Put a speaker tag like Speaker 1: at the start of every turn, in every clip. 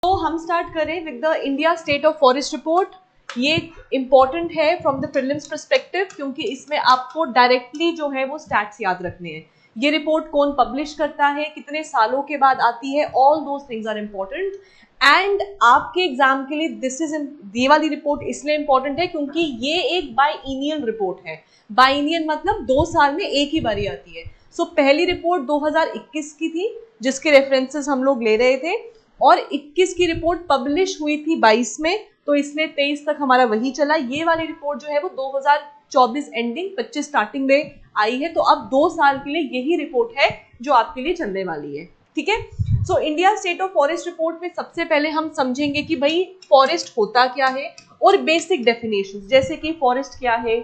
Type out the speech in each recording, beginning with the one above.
Speaker 1: तो हम स्टार्ट करें with the India state of forest report. ये इंपॉर्टेंट है फ्रॉम द प्रीलिम्स पर्सपेक्टिव, क्योंकि इसमें आपको डायरेक्टली जो है वो स्टैट्स याद रखने हैं। ये रिपोर्ट कौन पब्लिश करता है, कितने सालों के बाद आती है, all those things are important. And आपके एग्जाम के लिए ये वाली रिपोर्ट इसलिए इंपॉर्टेंट है क्योंकि ये एक बाईनियल रिपोर्ट है। बाईनियल मतलब 2 साल में एक ही बारी आती है। सो पहली रिपोर्ट 2021 की थी जिसके रेफरेंसेस हम लोग ले रहे थे, और 21 की रिपोर्ट पब्लिश हुई थी 22 में, तो इसलिए 23 तक हमारा वही चला। ये वाली रिपोर्ट जो है वो 2024 एंडिंग 25 स्टार्टिंग में आई है। तो अब 2 साल के लिए यही रिपोर्ट है जो आपके लिए चलने वाली है। ठीक है, so India state of forest report में सबसे पहले हम समझेंगे कि भाई फॉरेस्ट होता क्या है और बेसिक डेफिनेशंस, जैसे कि फॉरेस्ट क्या है,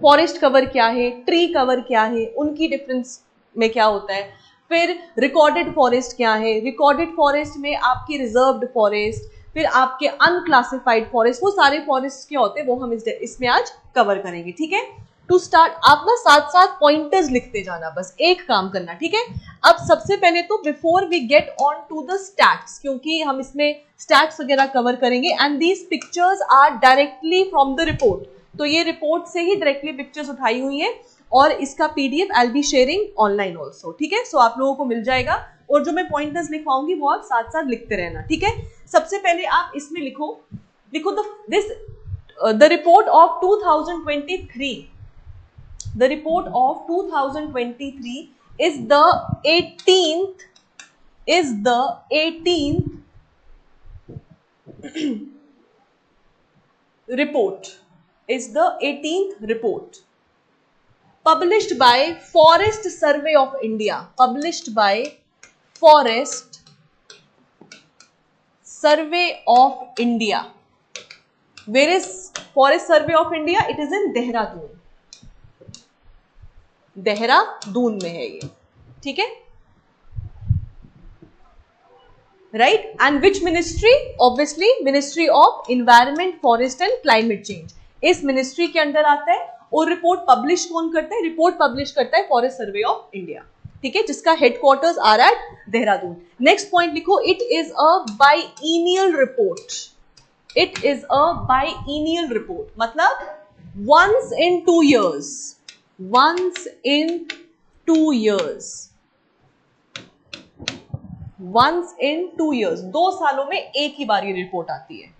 Speaker 1: फॉरेस्ट कवर क्या है, ट्री कवर क्या है, उनकी डिफरेंस में क्या होता है। फिर रिकॉर्डेड फॉरेस्ट क्या है, रिकॉर्डेड फॉरेस्ट में आपकी रिजर्व्ड फॉरेस्ट, फिर आपके अनक्लासिफाइड फॉरेस्ट, वो सारे फॉरेस्ट क्या होते हैं वो हम इसमें आज कवर करेंगे। ठीक है, टू स्टार्ट आप ना साथ साथ पॉइंटर्स लिखते जाना, बस एक काम करना। ठीक है, अब सबसे पहले तो before we get on to the stats, क्योंकि हम इसमें स्टैट्स वगैरह कवर करेंगे and these pictures are directly from the report. तो ये रिपोर्ट से ही डायरेक्टली पिक्चर्स उठाई हुई है और इसका PDF I will be sharing online also. ठीक है, सो आप लोगों को मिल जाएगा, और जो मैं पॉइंटर्स लिखवाऊंगी वो आप साथ साथ लिखते रहना। ठीक है, सबसे पहले आप इसमें लिखो the report of 2023, the report of 2023 is the 18th report, is the 18th report published by Forest Survey of India, published by Forest Survey of India. Where is Forest Survey of India? It is in Dehradun, Dehradun में है ये। ठीक है, right, and which ministry? Obviously ministry of environment, forest and climate change, इस ministry के under आता है। और रिपोर्ट पब्लिश कौन करता है? रिपोर्ट पब्लिश करता है फॉरेस्ट सर्वे ऑफ इंडिया। ठीक है, जिसका headquarters are at Dehradun. Next point लिखो, it is a biennial report, it is a biennial report, मतलब once in 2 years, once in 2 years, once in 2 years, 2 सालों में एक ही बार ये रिपोर्ट आती है।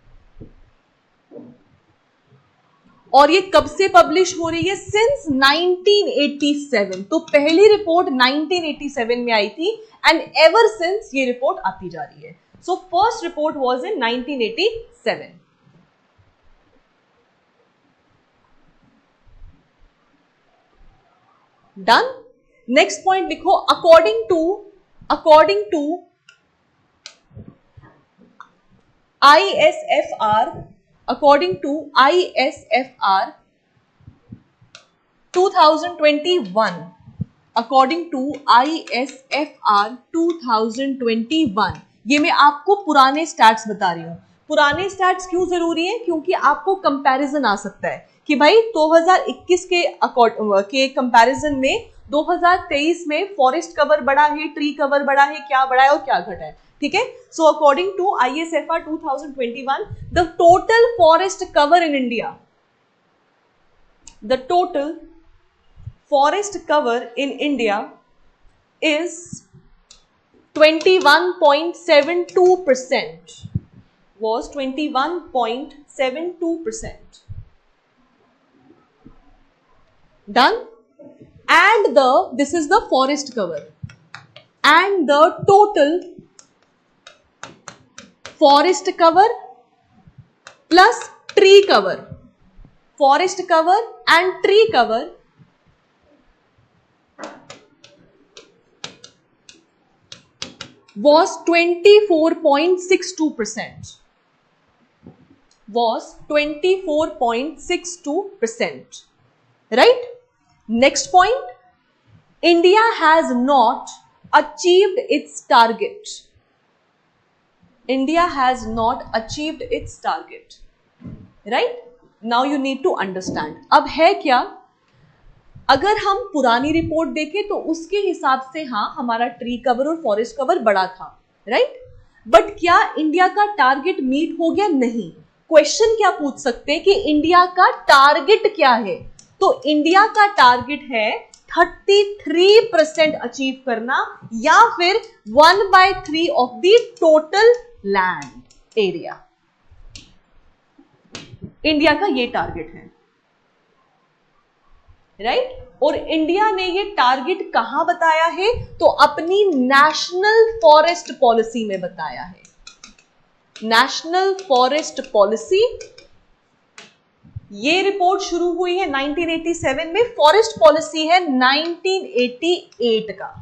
Speaker 1: और ये कब से पब्लिश हो रही है? सिंस 1987। तो पहली रिपोर्ट 1987 में आई थी एंड एवर सिंस ये रिपोर्ट आती जा रही है। So first report was in 1987। Done. Next point लिखो, according to ISFR, according to ISFR 2021, according to ISFR 2021, ये मैं आपको पुराने स्टैट्स बता रही हूं। पुराने स्टैट्स क्यों जरूरी है? क्योंकि आपको कंपैरिजन आ सकता है कि भाई 2021 के कंपैरिजन में 2023 में फॉरेस्ट कवर बढ़ा है, ट्री कवर बढ़ा है, क्या बढ़ा है और क्या घटा है। ठीक है, so according to ISFR 2021, the total forest cover in India, the total forest cover in India is 21.72%, was 21.72%. Done. And this is the forest cover, and the total forest cover plus tree cover, forest cover and tree cover was 24.62%, was 24.62%. Right? Next point, India has not achieved its target. India has not achieved its target. Right? Now you need to understand. अब है क्या? अगर हम पुरानी report देखें तो उसके हिसाब से हाँ हमारा ट्री कवर और फॉरेस्ट कवर बड़ा था, राइट। बट क्या इंडिया का टारगेट मीट हो गया? नहीं। क्वेश्चन क्या पूछ सकते हैं कि इंडिया का टारगेट क्या है? तो इंडिया का टारगेट है 33% अचीव करना, या फिर 1/3 of the total land area. India का ये टारगेट है, राइट? और इंडिया ने ये टारगेट कहां बताया है? तो अपनी नेशनल फॉरेस्ट पॉलिसी में बताया है। नेशनल फॉरेस्ट पॉलिसी, ये रिपोर्ट शुरू हुई है 1987 में, फॉरेस्ट पॉलिसी है 1988 का।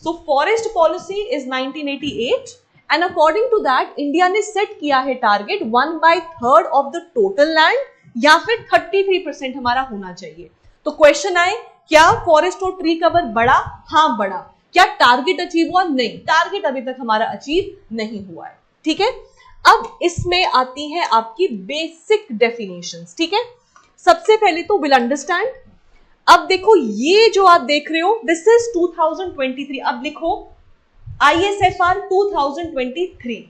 Speaker 1: So forest policy is 1988 and according to that India ने सेट किया है target 1/3 of the total land या फिर 33% हमारा होना चाहिए। तो क्वेश्चन आए, क्या फॉरेस्ट और ट्री कवर बढ़ा? हाँ बढ़ा। क्या टारगेट अचीव हुआ? नहीं, टारगेट अभी तक हमारा अचीव नहीं हुआ है। ठीक है, अब इसमें आती है आपकी बेसिक डेफिनेशंस। ठीक है, सबसे पहले तो विल अंडरस्टैंड। अब देखो ये जो आप देख रहे हो, दिस इज 2023। अब लिखो ISFR 2023,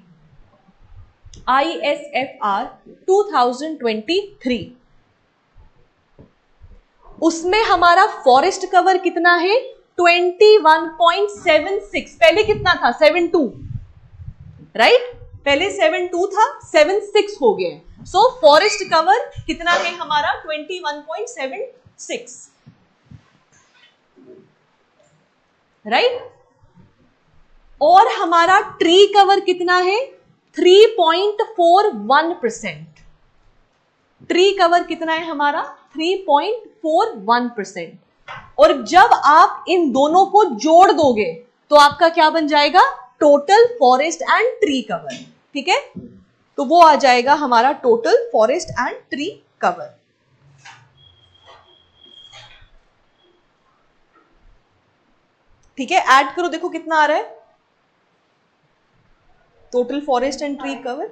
Speaker 1: ISFR 2023। उसमें हमारा फॉरेस्ट कवर कितना है? 21.76। पहले कितना था? 72, राइट? पहले 72 था, 76 हो गया। सो फॉरेस्ट कवर कितना है हमारा? 21.76, राइट? और हमारा ट्री कवर कितना है? 3.41%। ट्री कवर कितना है हमारा? 3.41%। और जब आप इन दोनों को जोड़ दोगे तो आपका क्या बन जाएगा? Total forest and tree cover. ठीक है, तो वो आ जाएगा हमारा total forest and tree cover. ठीक है, ऐड करो, देखो कितना आ रहा है total forest and tree cover?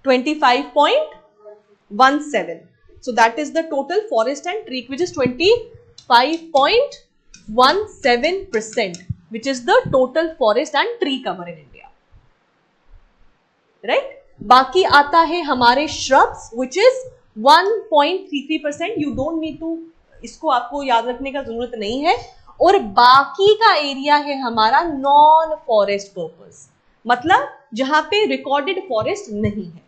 Speaker 1: 25.17. So that is the total forest and tree, which is 25.17%, which is the total forest and tree cover in India. Right? बाकी आता है हमारे shrubs, which is 1.33%. You don't need to, इसको आपको याद रखने का जरूरत नहीं है। और बाकी का एरिया है हमारा नॉन फॉरेस्ट पर्पस, मतलब जहां पे रिकॉर्डेड फॉरेस्ट नहीं है।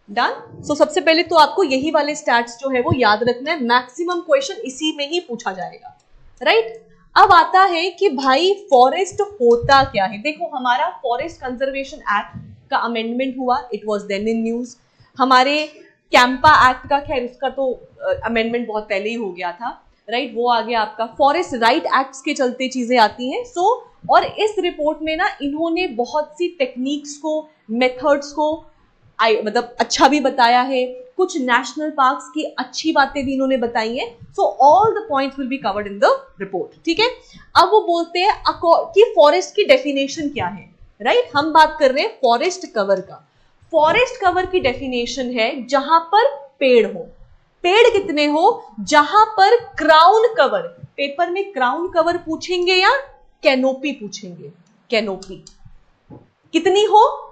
Speaker 1: डन। सो सबसे पहले तो आपको यही वाले स्टैट्स जो है वो याद रखना है, मैक्सिमम क्वेश्चन इसी में ही पूछा जाएगा, राइट? अब आता है कि भाई फॉरेस्ट होता क्या है। देखो हमारा फॉरेस्ट कंजर्वेशन एक्ट का अमेंडमेंट हुआ, it was then in news. हमारे कैंपा एक्ट का, खैर उसका तो अमेंडमेंट बहुत पहले ही हो गया था, राइट? वो आ गया आपका। फॉरेस्ट राइट एक्ट्स के चलते चीजें आती हैं। सो और इस रिपोर्ट में ना इन्होंने बहुत सी टेक्निक्स को, मेथड्स को मतलब अच्छा भी बताया है, कुछ नेशनल पार्क्स की अच्छी बातें भी इन्होंने बताई हैं। So all the points will be covered in the report. ठीक है, अब वो बोलते हैं कि फॉरेस्ट की डेफिनेशन क्या है, राइट? हम बात कर रहे हैं फॉरेस्ट कवर का। फॉरेस्ट कवर की डेफिनेशन है जहां पर पेड़ हो। पेड़ कितने हो? जहां पर क्राउन कवर, पेपर में क्राउन कवर पूछेंगे या कैनोपी पूछेंगे? कैनोपी कितनी हो?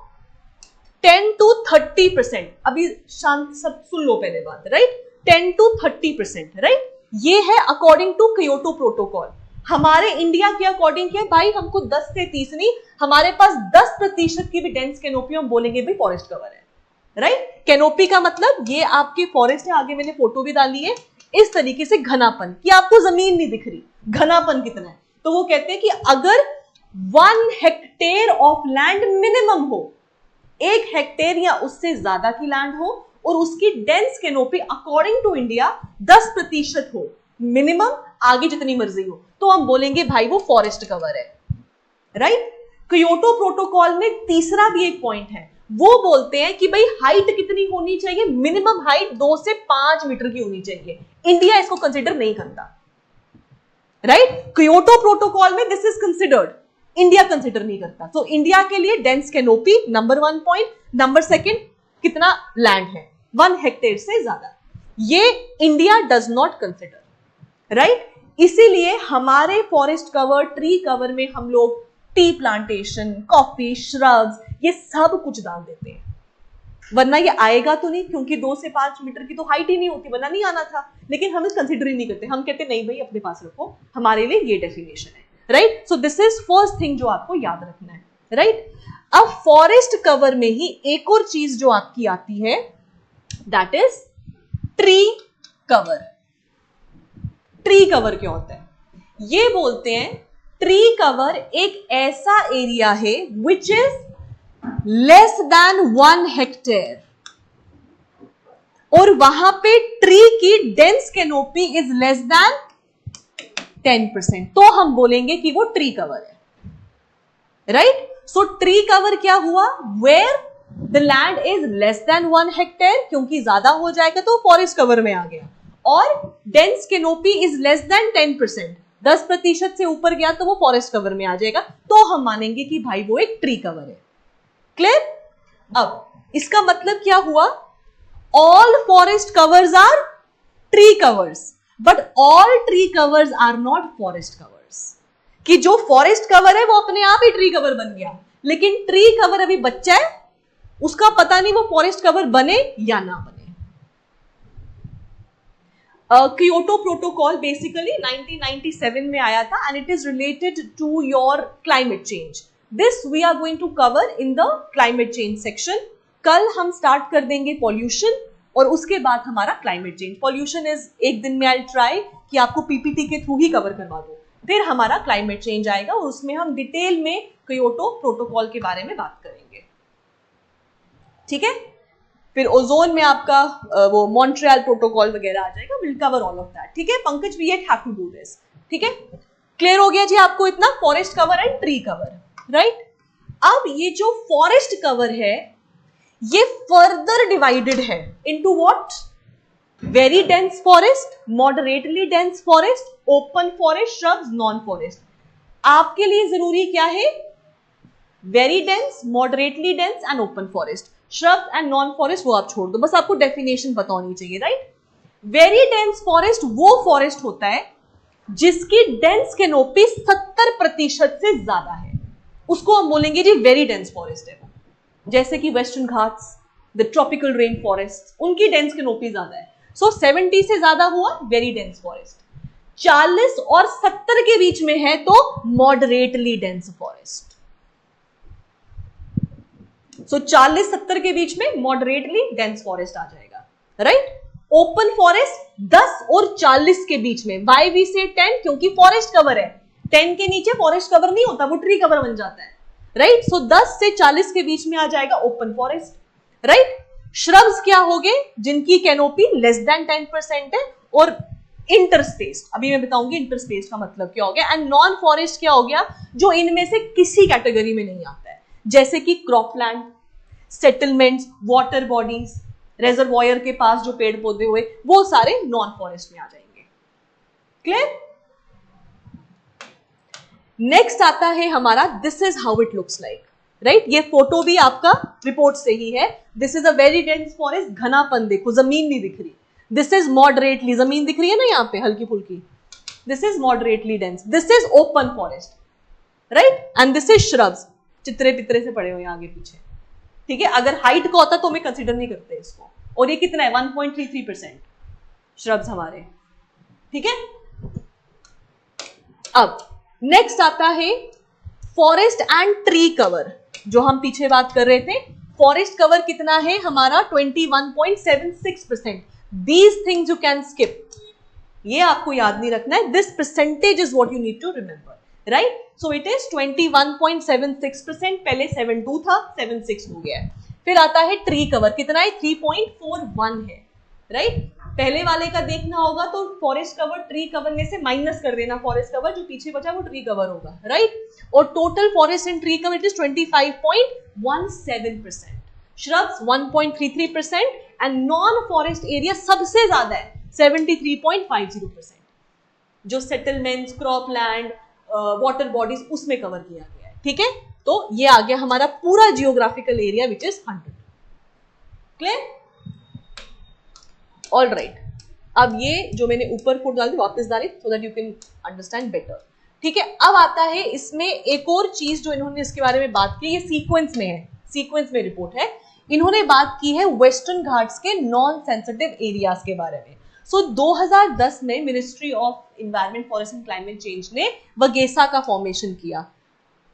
Speaker 1: 10 to 30%। अभी शांत सब सुन लो पहले बात, राइट? 10 to 30%, right? ये है अकॉर्डिंग टू क्योटो प्रोटोकॉल। हमारे इंडिया के अकॉर्डिंग क्या है भाई? हमको 10 से 30 नहीं, हमारे पास 10% की भी डेंस कैनोपी, हम बोलेंगे भी फॉरेस्ट कवर है, राइट? कैनोपी का मतलब ये आपके फॉरेस्ट है, आगे मैंने फोटो भी डाली है, इस तरीके से घनापन कि आपको जमीन नहीं दिख रही, घनापन कितना है। तो वो कहते हैं कि अगर 1 हेक्टेयर ऑफ लैंड मिनिमम हो, 1 हेक्टेयर या उससे ज्यादा की लैंड हो, और उसकी dense canopy according to India 10% हो मिनिमम, आगे जितनी मर्जी हो, तो हम बोलेंगे भाई वो फॉरेस्ट कवर है, राइट? क्योटो प्रोटोकॉल में तीसरा भी एक पॉइंट है, वो बोलते हैं कि भाई हाइट कितनी होनी चाहिए? मिनिमम हाइट 2 से 5 मीटर की होनी चाहिए। इंडिया इसको कंसिडर नहीं करता, राइट? क्योटो प्रोटोकॉल में this is considered, India consider नहीं करता। तो इंडिया के लिए dense canopy number 1 point. Number 2 कितना लैंड है, 1 हेक्टेयर से ज्यादा, ये India does not consider, right. इसीलिए हमारे फॉरेस्ट कवर, ट्री कवर में हम लोग टी प्लांटेशन, कॉफी, श्रब्स, ये सब कुछ डाल देते हैं, वरना ये आएगा तो नहीं, क्योंकि 2 से 5 मीटर की तो हाइट ही नहीं होती, वरना नहीं आना था। लेकिन हम इस कंसिडर ही नहीं करते, हम कहते नहीं भाई अपने पास रखो, हमारे लिए ये डेफिनेशन है, right. So this is first thing जो आपको याद रखना है, राइट। अब फॉरेस्ट कवर में ही एक और चीज जो आपकी आती है, that is tree cover. Tree cover क्या होता है? ये बोलते हैं ट्री कवर एक ऐसा एरिया है which is less than 1 hectare, और वहां पे ट्री की dense canopy is less than 10%, तो हम बोलेंगे कि वो ट्री कवर है, राइट। सो ट्री कवर क्या हुआ? Where the land is less than 1 hectare, क्योंकि ज्यादा हो जाएगा तो फॉरेस्ट कवर में आ गया, और dense canopy is less than 10%, 10% से ऊपर गया तो वो फॉरेस्ट कवर में आ जाएगा, तो हम मानेंगे कि भाई वो एक ट्री कवर है। क्लियर? अब इसका मतलब क्या हुआ? All forest covers are tree covers, but all tree covers are not forest covers. कि जो फॉरेस्ट कवर है वो अपने आप ही ट्री कवर बन गया, लेकिन ट्री कवर अभी बच्चा है, उसका पता नहीं वो फॉरेस्ट कवर बने या ना बने। क्योटो प्रोटोकॉल बेसिकली 1997 में आया था, and it is related to your climate change. This we are going to cover in the climate change section. कल हम स्टार्ट कर देंगे पॉल्यूशन, और उसके बाद हमारा क्लाइमेट चेंज। पॉल्यूशन इज एक दिन में आई ट्राई कि आपको पीपीटी के थ्रू ही कवर करवा दो, फिर हमारा क्लाइमेट चेंज आएगा, और उसमें हम डिटेल में क्योटो प्रोटोकॉल के बारे में बात करेंगे, ठीक है। फिर ओजोन में आपका वो मॉन्ट्रियल प्रोटोकॉल वगैरह आ जाएगा, will cover all of that, ठीक है। Pankaj we have to do this, ठीक है। क्लियर हो गया जी आपको इतना? Forest cover and tree cover, right. अब ये जो फॉरेस्ट कवर है ये फर्दर डिवाइडेड है into what? Very dense forest, moderately dense forest, open forest, shrubs, non forest. आपके लिए जरूरी क्या है? Very dense, moderately dense and open forest. Shrubs and non forest वो आप छोड़ दो, बस आपको डेफिनेशन पता होनी चाहिए, राइट। वेरी डेंस फॉरेस्ट वो फॉरेस्ट होता है जिसकी डेंस कैनोपी 70% से ज्यादा है, उसको हम बोलेंगे जी वेरी डेंस फॉरेस्ट है। जैसे कि western Ghats, the tropical rain forest, उनकी डेंस कैनोपी ज्यादा है। सो 70 से ज्यादा हुआ वेरी डेंस फॉरेस्ट, 40 और 70 के बीच में है तो मॉडरेटली डेंस फॉरेस्ट। सो 40-70 के बीच में मॉडरेटली डेंस फॉरेस्ट आ जाएगा, राइट। ओपन फॉरेस्ट 10 और 40 के बीच में, वाई वी से 10, क्योंकि फॉरेस्ट कवर है, 10 के नीचे फॉरेस्ट कवर नहीं होता, वो ट्री कवर बन जाता है, राइट। सो 10 से 40 के बीच में आ जाएगा ओपन फॉरेस्ट, राइट। श्रब्स क्या हो गए? जिनकी कैनोपी लेस देन 10% है, और इंटरस्पेस, अभी मैं बताऊंगी इंटरस्पेस का मतलब क्या हो गया। एंड नॉन फॉरेस्ट क्या हो गया? जो इनमें से किसी कैटेगरी में नहीं आता है, जैसे कि cropland, settlements, water bodies, reservoir के पास जो पेड़ पौधे हुए, वो सारे नॉन फॉरेस्ट में आ जाएंगे। क्लियर? नेक्स्ट आता है हमारा this is how it looks like, right. ये फोटो भी आपका रिपोर्ट से ही है। This is a very dense forest, घनापन देखो, जमीन नहीं दिख रही। दिस इज मॉडरेटली, जमीन दिख रही है ना यहाँ पे हल्की फुल्की, this is moderately dense. This is open forest, right, and this is shrubs, चित्रे पित्रे से पड़े हुए आगे पीछे, ठीक है। अगर हाइट का होता तो हमें कंसिडर नहीं करते इसको, और ये कितना है? 1.33% श्रब्स हमारे, ठीक है। अब नेक्स्ट आता है फॉरेस्ट एंड ट्री कवर, जो हम पीछे बात कर रहे थे। फॉरेस्ट कवर कितना है हमारा? 21.76%। These things you can skip, ये आपको याद नहीं रखना है। This percentage is what you need to remember, right. So it is 21.76%, पहले 72 था, 76 हो गया है। फिर आता है ट्री कवर, कितना है? 3.41 है, राइट। पहले वाले का देखना होगा तो फॉरेस्ट कवर ट्री कवर में से माइनस कर देना, फॉरेस्ट कवर जो पीछे बचा वो ट्री कवर होगा, राइट। और total forest and tree cover it is 25.17%, shrubs 1.33%, and non forest area सबसे ज्यादा है 73.50%, जो सेटलमेंट्स, क्रॉपलैंड, वाटर बॉडीज, उसमें कवर किया गया है, ठीक है। तो ये आ गया हमारा पूरा geographical area which is 100। Clear? All right, अब ये जो मैंने ऊपर कोड डाल दी वापस डाली so that you can understand better. ठीक है, अब आता है इसमें एक और चीज जो इन्होंने इसके बारे में बात की, ये सीक्वेंस में है, सीक्वेंस में रिपोर्ट है। इन्होंने बात की है वेस्टर्न घाट्स के नॉन सेंसिटिव एरियाज के बारे में। सो 2010 में ministry of environment, forest and climate change ने वगेसा का फॉर्मेशन किया।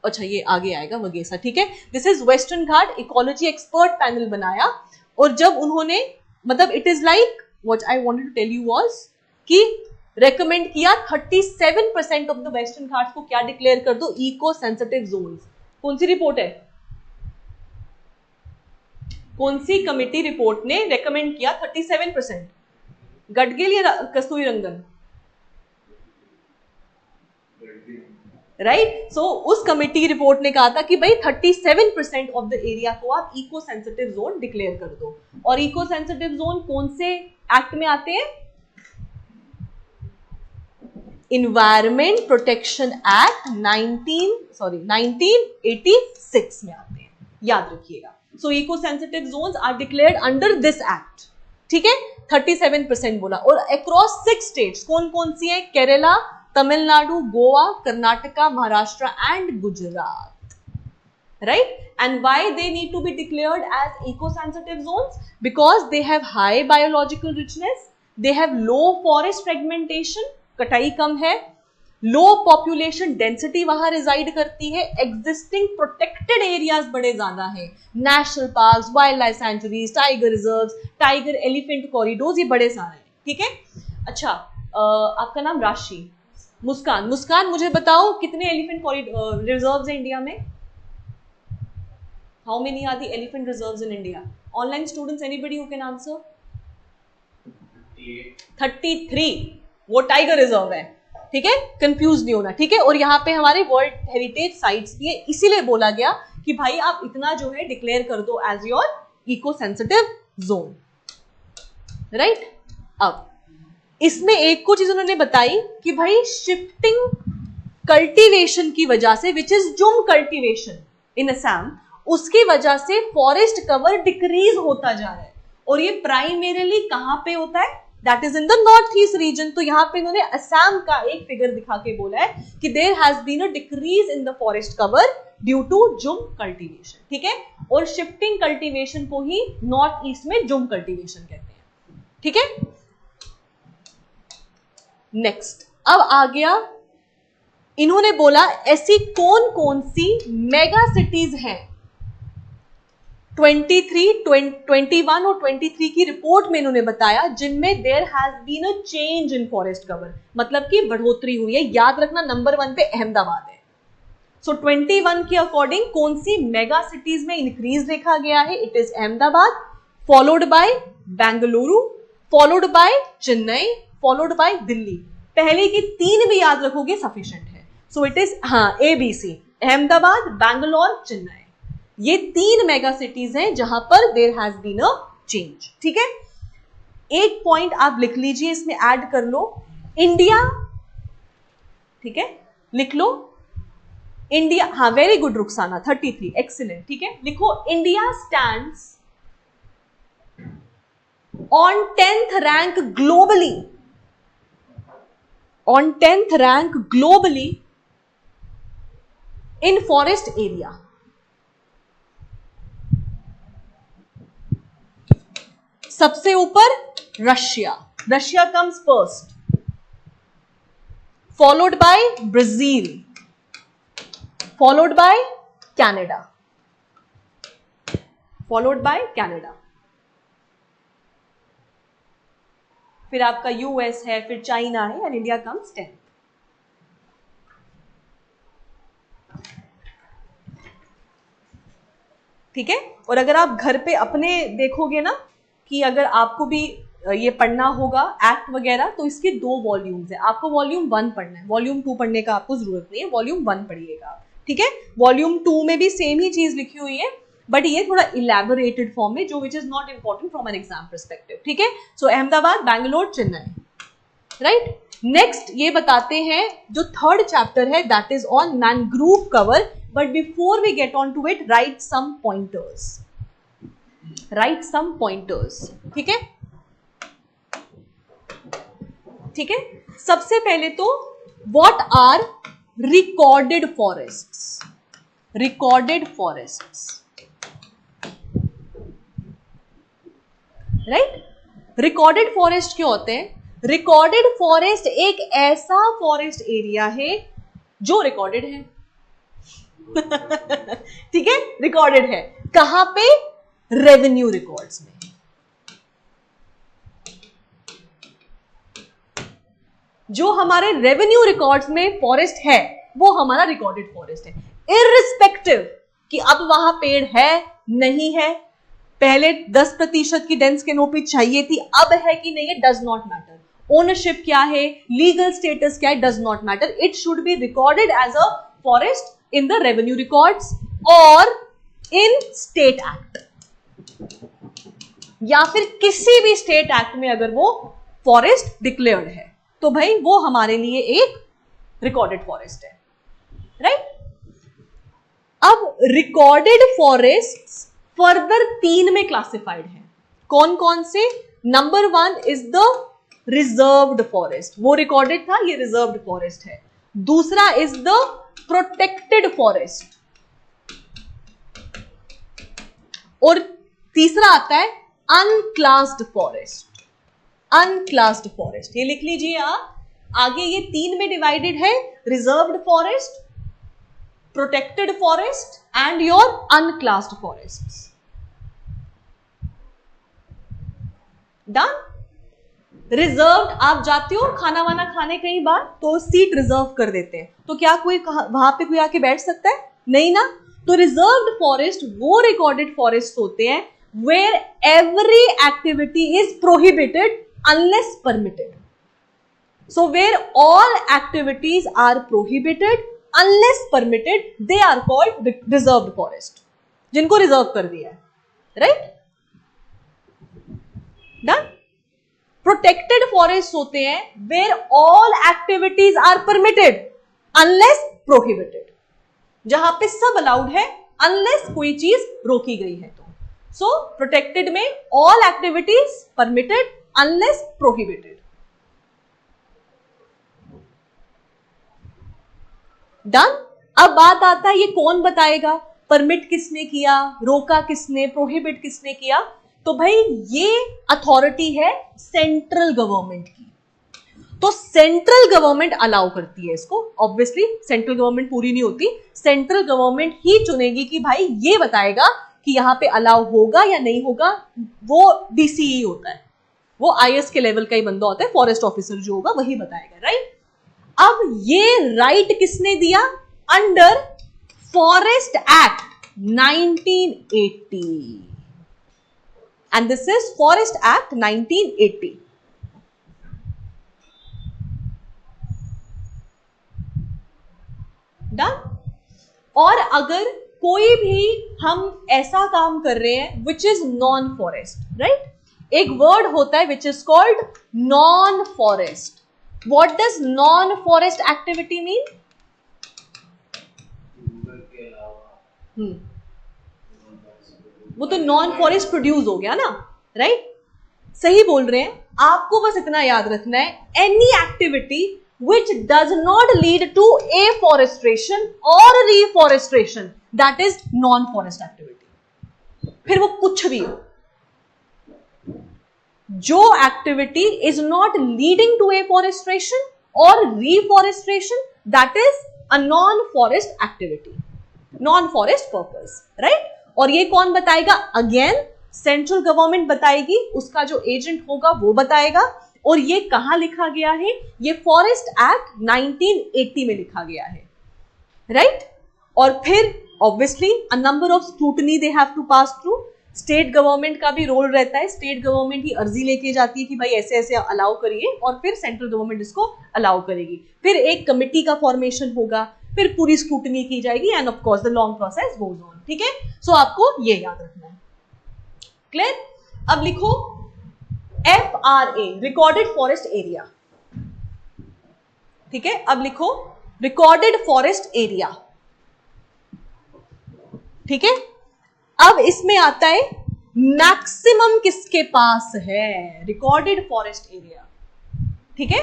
Speaker 1: अच्छा ये आगे आएगा वगेसा, ठीक है। This is western Ghat ecology expert panel बनाया, और जब उन्होंने मतलब it is like what I wanted to tell you was कि रेकमेंड किया 37% ऑफ द वेस्टर्न घाट्स को क्या डिक्लेयर कर दो, इको सेंसिटिव जोन्स। कौन सी रिपोर्ट है, कौन सी कमिटी रिपोर्ट ने रेकमेंड किया 37%? गडगिल या कस्तूरी रंगन? राइट, सो उस कमिटी रिपोर्ट ने कहा था कि भाई 37% ऑफ द एरिया को आप इको सेंसिटिव जोन डिक्लेयर कर दो। और इको सेंसिटिव जोन कौन से एक्ट में आते हैं? इन्वायरमेंट प्रोटेक्शन एक्ट 1986 में आते हैं, याद रखिएगा। So eco sensitive zones are declared under this act, ठीक है। 37% बोला, और अक्रॉस 6 स्टेट्स कौन कौन सी है? Kerala, Tamil Nadu, Goa, Karnataka, Maharashtra and Gujarat, right? And why they need to be declared as eco-sensitive zones? Because they have high biological richness, they have low forest fragmentation, कटाई कम है, लो population density वहां रिजाइड करती है, एग्जिस्टिंग प्रोटेक्टेड एरियाज बड़े ज्यादा है, national parks, wild life sanctuaries, tiger reserves, tiger elephant corridors, ये बड़े सारे हैं, ठीक है। अच्छा आपका नाम राशि, मुस्कान, मुस्कान मुझे बताओ कितने एलिफेंट कॉरिडोर रिजर्व्स हैं इंडिया में? How many are the elephant reserves in India? Online students, anybody who can answer? 33, वो टाइगर रिजर्व है, ठीक है, कंफ्यूज नहीं होना, ठीक है। और यहाँ पे हमारे वर्ल्ड हेरिटेज साइट्स भी है, इसीलिए बोला गया कि भाई आप इतना जो है डिक्लेयर कर दो as your eco sensitive zone, right. अब इसमें एक को चीज उन्होंने बताई कि भाई शिफ्टिंग कल्टीवेशन की वजह से, which is zoom cultivation in Assam, उसकी वजह से फॉरेस्ट कवर डिक्रीज होता जा रहा है, और ये प्राइमरीली कहां पे होता है? That is in the north east region. तो यहां पे इन्होंने असम का एक फिगर दिखा के बोला है कि there has been a decrease in the forest cover due to jhum cultivation, ठीक है। और शिफ्टिंग कल्टीवेशन को ही नॉर्थ ईस्ट में जुम कल्टीवेशन कहते हैं, ठीक है। नेक्स्ट, अब आ गया, इन्होंने बोला ऐसी कौन कौन सी मेगा सिटीज हैं 21 और 23 की रिपोर्ट में इन्होंने बताया जिनमें there has been a change in forest cover, मतलब कि बढ़ोतरी हुई है। याद रखना नंबर 1 पे अहमदाबाद है। सो 21 के अकॉर्डिंग कौन सी मेगा सिटीज में इंक्रीज देखा गया है? It is Ahmedabad, followed by Bengaluru, followed by Chennai, followed by Delhi. पहले की 3 भी याद रखोगे सफिशिएंट है। So it is ABC, Ahmedabad, Bangalore, Chennai, ये 3 मेगा सिटीज हैं जहां पर there has been a change, ठीक है। एक पॉइंट आप लिख लीजिए, इसमें ऐड कर लो, इंडिया, ठीक है, लिख लो इंडिया। हाँ वेरी गुड रुखसाना, 33, एक्सीलेंट, ठीक है। लिखो India stands on 10th rank globally, on 10th rank globally in forest area. सबसे ऊपर Russia, Russia comes first, followed by Brazil, followed by Canada, followed by Canada, फिर आपका यूएस है, फिर चाइना है, एंड इंडिया कम्स 10th। ठीक है। और अगर आप घर पे अपने देखोगे ना कि अगर आपको भी ये पढ़ना होगा एक्ट वगैरह, तो इसके 2 वॉल्यूम्स है, आपको वॉल्यूम 1 पढ़ना है, वॉल्यूम 2 पढ़ने का आपको जरूरत नहीं है, वॉल्यूम 1 पढ़िएगा, ठीक है। वॉल्यूम 2 में भी सेम ही चीज लिखी हुई है, बट ये थोड़ा इलेबोरेटेड फॉर्म में, जो which is not important from an exam perspective, ठीक है। सो अहमदाबाद, बैंगलोर, चेन्नई, राइट। नेक्स्ट ये बताते हैं जो 3rd चैप्टर है, that is on mangrove cover, but before we get on to it, right some pointers, right some pointers, ठीक है। ठीक है, सबसे पहले तो what are recorded forests? Recorded forests, right? Recorded forest क्यों होते हैं? रिकॉर्डेड फॉरेस्ट एक ऐसा फॉरेस्ट एरिया है जो रिकॉर्डेड है ठीक है, रिकॉर्डेड है कहां पे? रेवेन्यू रिकॉर्ड्स में। जो हमारे रेवेन्यू रिकॉर्ड्स में फॉरेस्ट है वो हमारा रिकॉर्डेड फॉरेस्ट है, इररिस्पेक्टिव कि अब वहां पेड़ है नहीं है, पहले 10% की डेंस कैनोपी चाहिए थी, अब है कि नहीं है, डज नॉट मैटर। ओनरशिप क्या है, लीगल स्टेटस क्या है, does not matter. It should be recorded as a forest in the revenue records और इन स्टेट एक्ट, या फिर किसी भी स्टेट एक्ट में अगर वो फॉरेस्ट डिक्लेयर्ड है तो भाई वो हमारे लिए एक रिकॉर्डेड फॉरेस्ट है, राइट? अब रिकॉर्डेड फॉरेस्ट फर्दर 3 में क्लासिफाइड है। कौन कौन से? Number 1 is the reserved forest, वो रिकॉर्डेड था, ये रिजर्व्ड फॉरेस्ट है। दूसरा इज द प्रोटेक्टेड फॉरेस्ट, और तीसरा आता है अनक्लास्ड फॉरेस्ट। अनक्लास्ड फॉरेस्ट ये लिख लीजिए आप, आगे ये 3 में डिवाइडेड है, reserved forest, protected forest and your अनक्लास्ड forest. Done? Reserved, आप जाते हो खाना वाना खाने कई बार तो सीट रिजर्व कर देते हैं, तो क्या कोई वहां पे कोई आके बैठ सकता है? नहीं ना। तो रिजर्व्ड फॉरेस्ट वो रिकॉर्डेड फॉरेस्ट होते हैं where every activity is prohibited unless permitted. So where all activities are prohibited unless permitted, they are called reserved forest, जिनको रिजर्व कर दिया है, राइट? डन? प्रोटेक्टेड फॉरेस्ट होते हैं where all activities are permitted unless prohibited, जहां पे सब allowed है अनलेस कोई चीज रोकी गई है तो। सो प्रोटेक्टेड में all activities permitted unless prohibited. Done? अब बात आता है ये कौन बताएगा परमिट किसने किया, रोका किसने, प्रोहिबिट किसने किया? तो भाई ये अथॉरिटी है सेंट्रल गवर्नमेंट की, तो सेंट्रल गवर्नमेंट अलाउ करती है इसको। ऑब्वियसली सेंट्रल गवर्नमेंट पूरी नहीं होती, सेंट्रल गवर्नमेंट ही चुनेगी कि भाई ये बताएगा कि यहां पे अलाउ होगा या नहीं होगा। वो डीसीई होता है, वो आईएएस के लेवल का ही बंदा होता है, फॉरेस्ट ऑफिसर जो होगा वही बताएगा, राइट? अब ये राइट किसने दिया? Under forest act 1980, and this is Forest Act 1980. Done? और अगर कोई भी हम ऐसा काम कर रहे हैं which is non forest, right? एक वर्ड होता है which is called non forest. What does non forest activity mean? वो तो नॉन फॉरेस्ट प्रोड्यूस हो गया ना, राइट? सही बोल रहे हैं। आपको बस इतना याद रखना है, any activity which does not lead to afforestation or reforestation, that is non-forest activity। फिर वो कुछ भी हो, जो activity is not leading to afforestation or reforestation, that is a non-forest activity, non-forest purpose, right? और ये कौन बताएगा? अगेन सेंट्रल गवर्नमेंट बताएगी, उसका जो एजेंट होगा वो बताएगा। और ये कहां लिखा गया है? ये फॉरेस्ट एक्ट 1980 में लिखा गया है, राइट? और फिर obviously a number of scrutiny they have to pass through. State government का भी रोल रहता है, स्टेट गवर्नमेंट ही अर्जी लेके जाती है कि भाई ऐसे ऐसे अलाउ करिए, और फिर सेंट्रल गवर्नमेंट इसको अलाउ करेगी। फिर एक कमिटी का फॉर्मेशन होगा, फिर पूरी स्क्रूटनी की जाएगी, end of course the long process goes on, ठीक है? सो आपको ये याद रखना है, क्लियर? अब लिखो FRA, रिकॉर्डेड फॉरेस्ट एरिया, ठीक है? अब लिखो रिकॉर्डेड फॉरेस्ट एरिया, ठीक है? अब इसमें आता है मैक्सिमम किसके पास है? रिकॉर्डेड फॉरेस्ट एरिया ठीक है,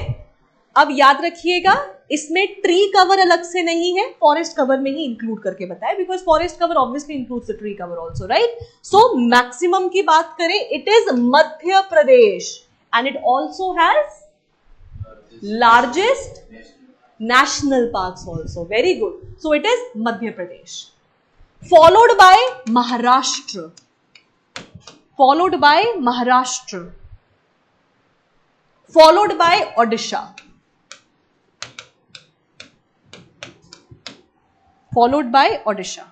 Speaker 1: अब याद रखिएगा इसमें ट्री कवर अलग से नहीं है, फॉरेस्ट कवर में ही इंक्लूड करके बताया, because forest cover obviously includes the tree cover also, right. So maximum की बात करें, it is Madhya Pradesh and it also has largest national parks also. Very good. So it is Madhya Pradesh. Followed by Maharashtra. Followed by Maharashtra. Followed by Odisha. Followed by Odisha.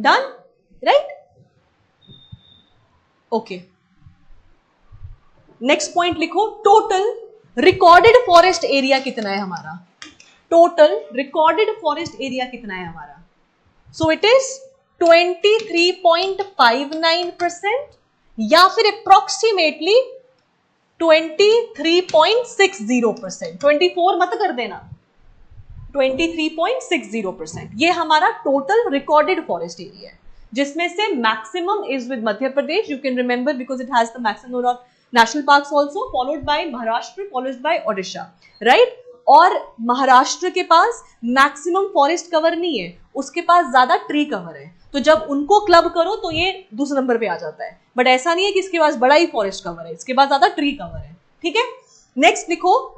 Speaker 1: Done? Right? Okay, next point लिखो, total recorded forest area कितना है हमारा, total recorded forest area कितना है हमारा। सो it is 23.59% या फिर approximately 23.60%, 24 मत कर देना, 23.60%, ये हमारा टोटल रिकॉर्डेड फॉरेस्ट एरिया है, जिसमें से maximum is with Madhya Pradesh, you can remember because it has the maximum number of national parks also, followed by Maharashtra, followed by Odisha, right. और महाराष्ट्र के पास मैक्सिमम फॉरेस्ट कवर नहीं है, उसके पास ज्यादा ट्री कवर है, तो जब उनको क्लब करो तो ये दूसरे नंबर पे आ जाता है, बट ऐसा नहीं है कि इसके पास बड़ा ही फॉरेस्ट कवर है, इसके पास ज्यादा ट्री कवर है, ठीक है। नेक्स्ट लिखो,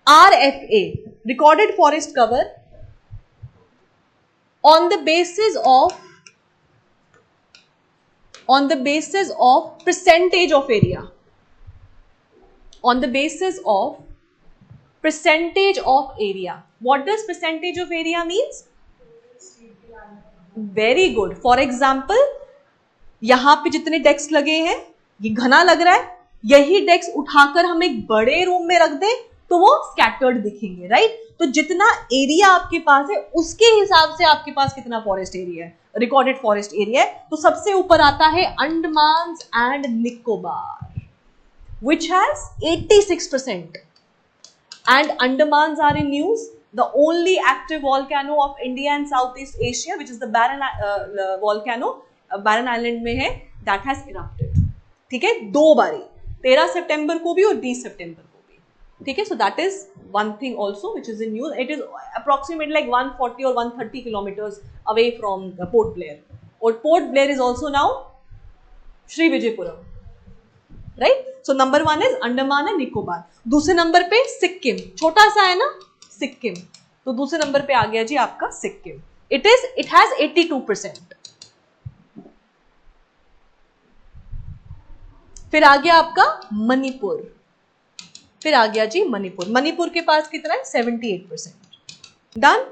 Speaker 1: RFA, recorded forest cover on the basis of percentage of area, on the basis of percentage of area. What does percentage of area means? Very good. For example, यहां पे जितने desk लगे हैं, ये घना लग रहा है, यही डेस्क उठाकर हम एक बड़े रूम में रख दें तो वो स्कैटर्ड दिखेंगे, राइट। तो जितना एरिया आपके पास है उसके हिसाब से आपके पास कितना फॉरेस्ट एरिया है, रिकॉर्डेड फॉरेस्ट एरिया है। तो सबसे ऊपर आता है Andaman and Nicobar, which has 86%, and Andamans are in use, the only active volcano of India and Southeast Asia, which is the Barren volcano, Barren Island में है, that has erupted, ठीक है, 2 बारी, 13 सितंबर को भी और 20 सितंबर को भी, ठीक है। So that is one thing also which is in use. It is approximately like 140 or 130 kilometers away from Port Blair, or Port Blair is also now Sri Vijayapuram, right? So number 1 is Andaman and Nicobar. दूसरे number पे सिक्किम, छोटा सा है ना सिक्किम, तो दूसरे number पे आ गया जी आपका सिक्किम, it has 82%। फिर आ गया आपका मणिपुर, फिर आ गया जी मणिपुर, मणिपुर के पास कितना है 78%। डन।